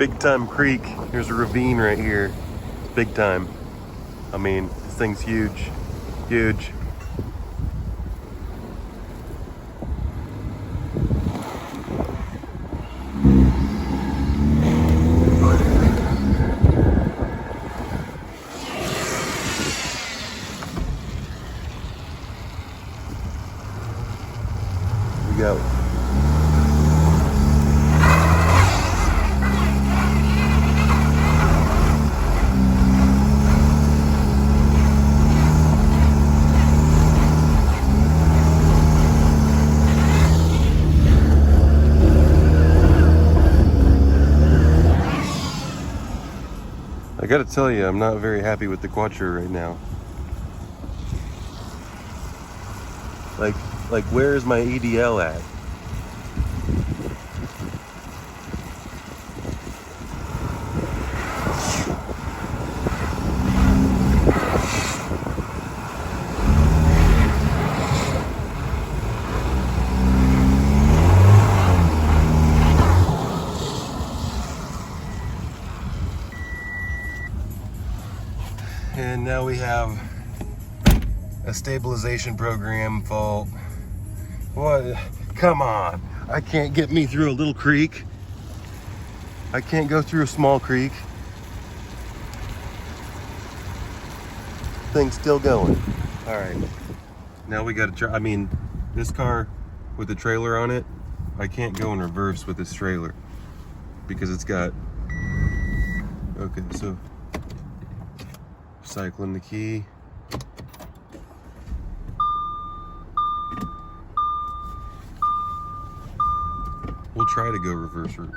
big time creek. Here's a ravine right here. It's big time. I mean, this thing's huge. Huge. We go. I gotta tell you, I'm not very happy with the Quattro right now. Like where is my EDL at? And now we have a stabilization program fault. What? Come on. I can't get me through a little creek. I can't go through a small creek. Thing's still going. All right. Now we gotta try. I mean, this car with the trailer on it, I can't go in reverse with this trailer because it's got, okay, so cycling the key. We'll try to go reverse route.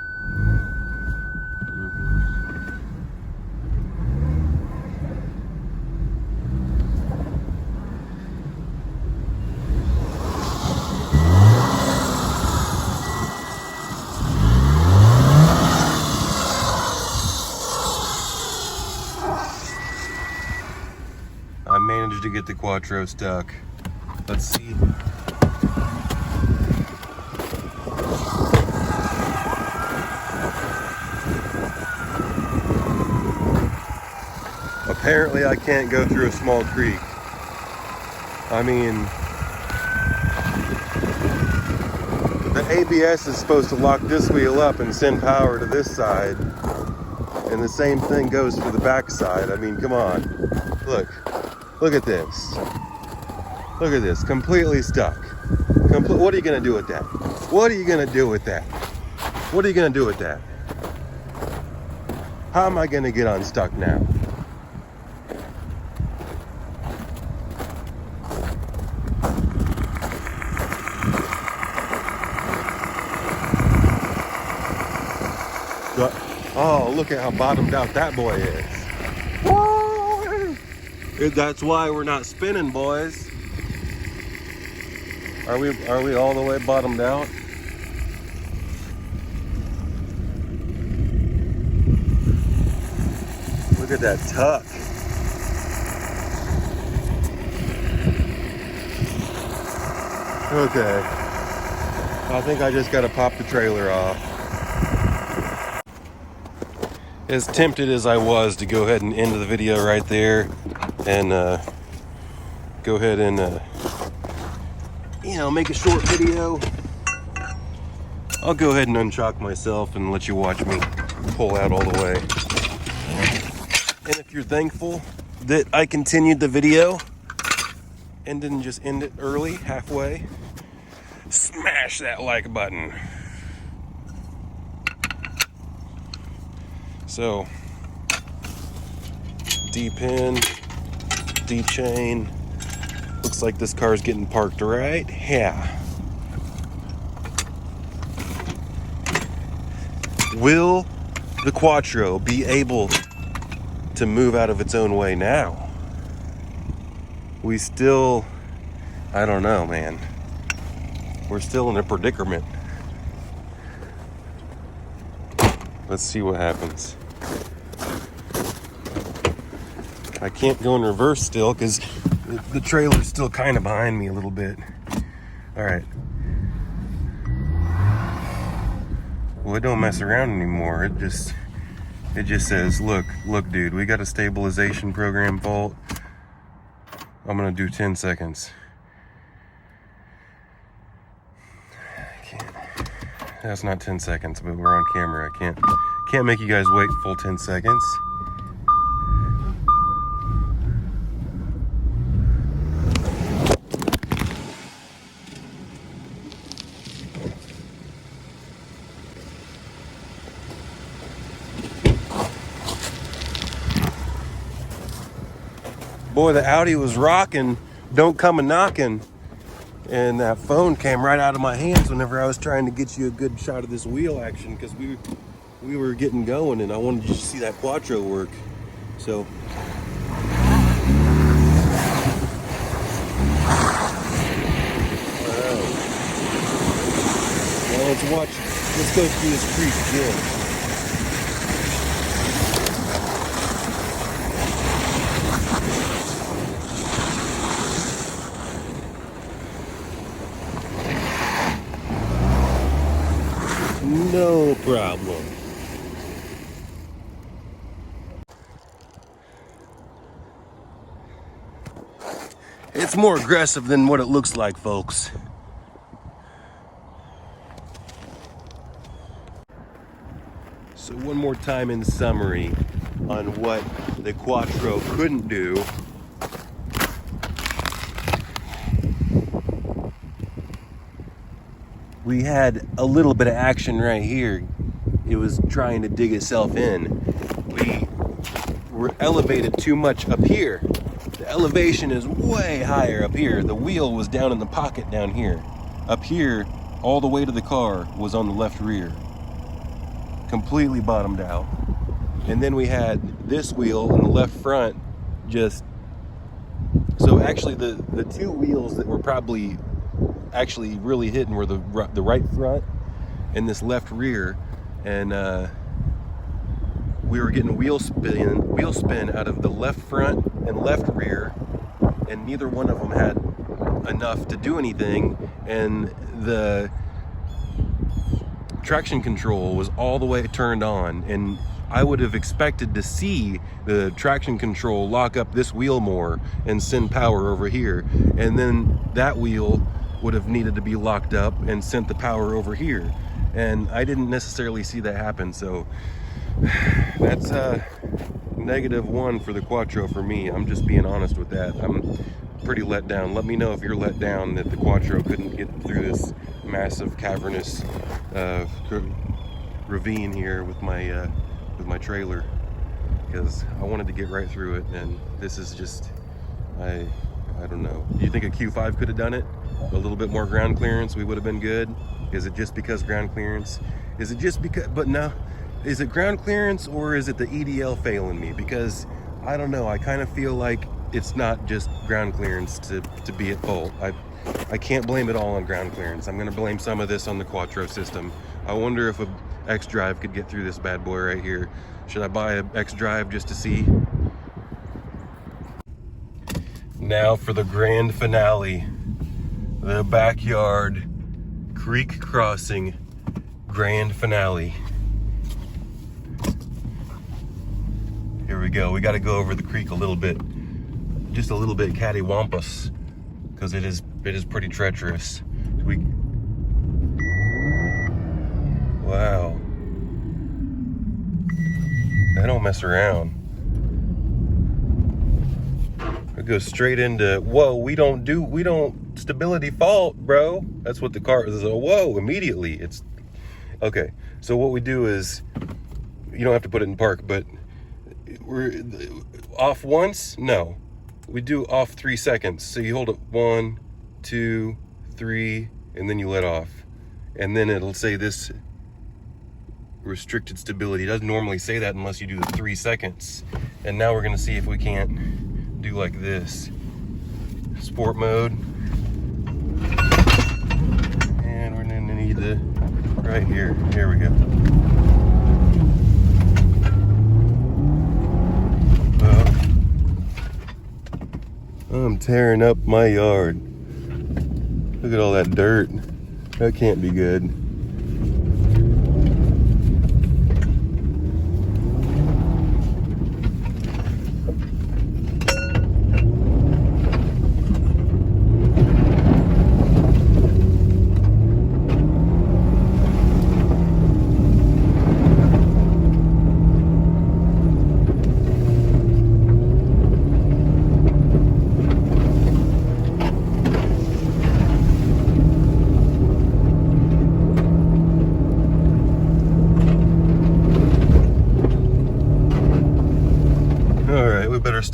I managed to get the Quattro stuck. Let's see. Apparently I can't go through a small creek. I mean, the ABS is supposed to lock this wheel up and send power to this side. And the same thing goes for the back side. I mean, come on. Look at this. Look at this, completely stuck. What are you gonna do with that? What are you gonna do with that? What are you gonna do with that? How am I gonna get unstuck now? Oh, look at how bottomed out that boy is. Woo! That's why we're not spinning, boys. Are we all the way bottomed out? Look at that tuck. Okay. I think I just gotta pop the trailer off. As tempted as I was to go ahead and end the video right there and go ahead and make a short video, I'll go ahead and unshock myself and let you watch me pull out all the way. And if you're thankful that I continued the video and didn't just end it early, halfway, smash that like button. So, D-pin, D-chain. Looks like this car's getting parked right. Yeah. Will the Quattro be able to move out of its own way now? We still, I don't know, man. We're still in a predicament. Let's see what happens. I can't go in reverse still because the trailer's still kind of behind me a little bit. All right. Well, it don't mess around anymore. It just It just says, look, dude, we got a stabilization program fault. I'm gonna do 10 seconds. I can't. That's not 10 seconds, but we're on camera. I can't make you guys wait full 10 seconds. Boy, the Audi was rocking, don't come a knocking. And that phone came right out of my hands whenever I was trying to get you a good shot of this wheel action, because we were getting going and I wanted you to see that Quattro work. So well, let's go through this creek again. No problem. It's more aggressive than what it looks like, folks. So one more time in summary on what the Quattro couldn't do. We had a little bit of action right here. It was trying to dig itself in. We were elevated too much up here. The elevation is way higher up here. The wheel was down in the pocket down here. Up here, all the way to the car was on the left rear. Completely bottomed out. And then we had this wheel in the left front just... So actually the two wheels that were probably actually really hitting were the right front and this left rear, and we were getting wheel spin out of the left front and left rear, and neither one of them had enough to do anything, and the traction control was all the way turned on, and I would have expected to see the traction control lock up this wheel more and send power over here, and then that wheel would have needed to be locked up and sent the power over here, and I didn't necessarily see that happen. So that's -1 for the Quattro for me. I'm just being honest with that. I'm pretty let down. Let me know if you're let down that the Quattro couldn't get through this massive cavernous ravine here with my trailer, because I wanted to get right through it, and this is just, I don't know. Do you think a Q5 could have done it? A little bit more ground clearance, we would have been good? Is it just because ground clearance? Is it just because, but no, is it ground clearance or is it the EDL failing me? Because I don't know, I kind of feel like it's not just ground clearance to be at fault. I can't blame it all on ground clearance. I'm gonna blame some of this on the Quattro system. I wonder if a X-Drive could get through this bad boy right here. Should I buy an X-Drive just to see? Now for the grand finale. The backyard creek crossing grand finale. Here we go. We got to go over the creek a little bit, just a little bit cattywampus, because it is pretty treacherous. Wow. I don't mess around. It goes straight into, whoa, we don't stability fault, bro. That's what the car is. Whoa, immediately. It's okay. So what we do is, you don't have to put it in park, but we're off once. No, we do off 3 seconds. So you hold it 1, 2, 3, and then you let off, and then it'll say this restricted stability. It doesn't normally say that unless you do the 3 seconds. And now we're gonna see if we can't do like this. Sport mode. And we're gonna need the, right here. Here we go. I'm tearing up my yard. Look at all that dirt. That can't be good.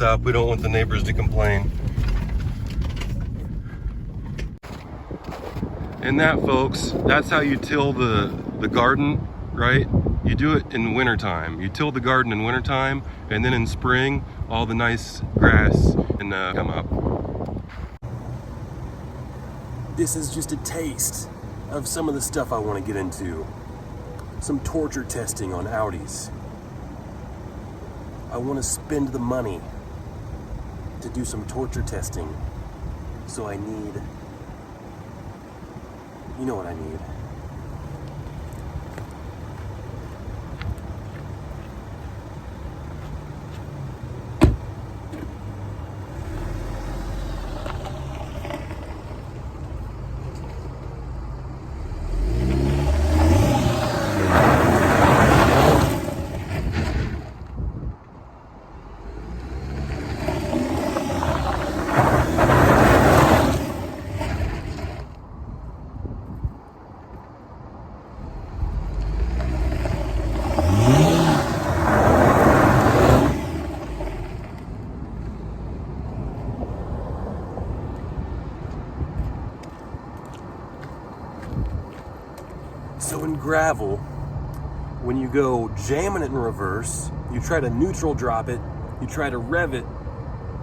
stop. We don't want the neighbors to complain. And that, folks, that's how you till the garden, right? You do it in wintertime. You till the garden in wintertime, and then in spring, all the nice grass can come up. This is just a taste of some of the stuff I want to get into. Some torture testing on Audis. I want to spend the money to do some torture testing. So I need, you know what I need. So in gravel, when you go jamming it in reverse, you try to neutral drop it, you try to rev it,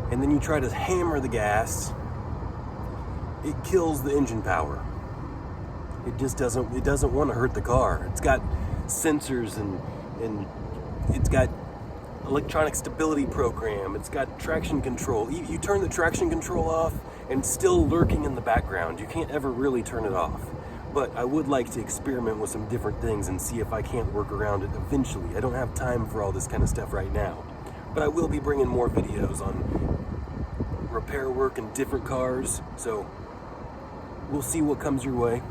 and then you try to hammer the gas, it kills the engine power. It just doesn't want to hurt the car. It's got sensors and it's got electronic stability program, it's got traction control. You turn the traction control off and it's still lurking in the background. You can't ever really turn it off. But I would like to experiment with some different things and see if I can't work around it eventually. I don't have time for all this kind of stuff right now. But I will be bringing more videos on repair work in different cars. So we'll see what comes your way.